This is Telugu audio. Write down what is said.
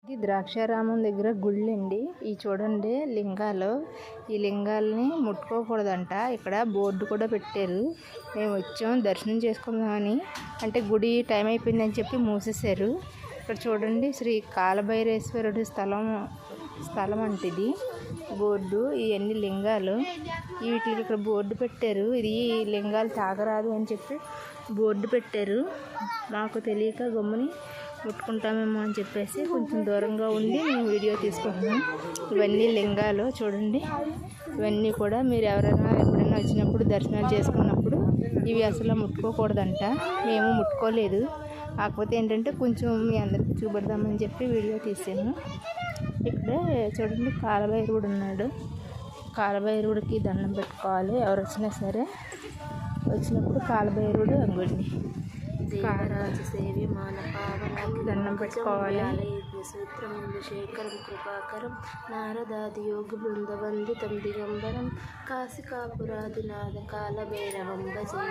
ఇది ద్రాక్షారామం దగ్గర గుళ్ళండి. ఈ చూడండి లింగాలు. ఈ లింగాల్ని ముట్టుకోకూడదంట. ఇక్కడ బోర్డు కూడా పెట్టారు. మేము వచ్చాం దర్శనం చేసుకుందామని, అంటే గుడి టైం అయిపోయిందని చెప్పి మూసేశారు. ఇక్కడ చూడండి శ్రీ కాలభైరేశ్వరుడు స్థలం అంటే ఇది బోర్డు. ఇవన్నీ లింగాలు. వీటికి ఇక్కడ బోర్డు పెట్టారు. ఇది లింగాలు తాగరాదు అని చెప్పి బోర్డు పెట్టారు. మాకు తెలియక గమ్ముని ముట్టుకుంటామేమో అని చెప్పేసి కొంచెం దూరంగా ఉండి మేము వీడియో తీసుకుంటున్నాం. ఇవన్నీ లింగాలు చూడండి. ఇవన్నీ కూడా మీరు ఎవరైనా ఎప్పుడైనా వచ్చినప్పుడు దర్శనాలు చేసుకున్నప్పుడు ఇవి అసలు ముట్టుకోకూడదంట. మేము ముట్టుకోలేదు. కాకపోతే ఏంటంటే కొంచెం మీ అందరికీ చూపెడదామని చెప్పి వీడియో తీసాము. ఇక్కడే చూడండి కాలభైరవుడు ఉన్నాడు. కాలభైరవుడికి దండం పెట్టుకోవాలి. ఎవరు వచ్చినా సరే వచ్చినప్పుడు కాలభైరవుడు అంగుడిని దండం పెట్టుకోవాలి. శేఖరం కృపాకరం నారదాది యోగ బృందవందితం దిగంబరం కాశికాపురాదినాథ కాలభైరవం భజే.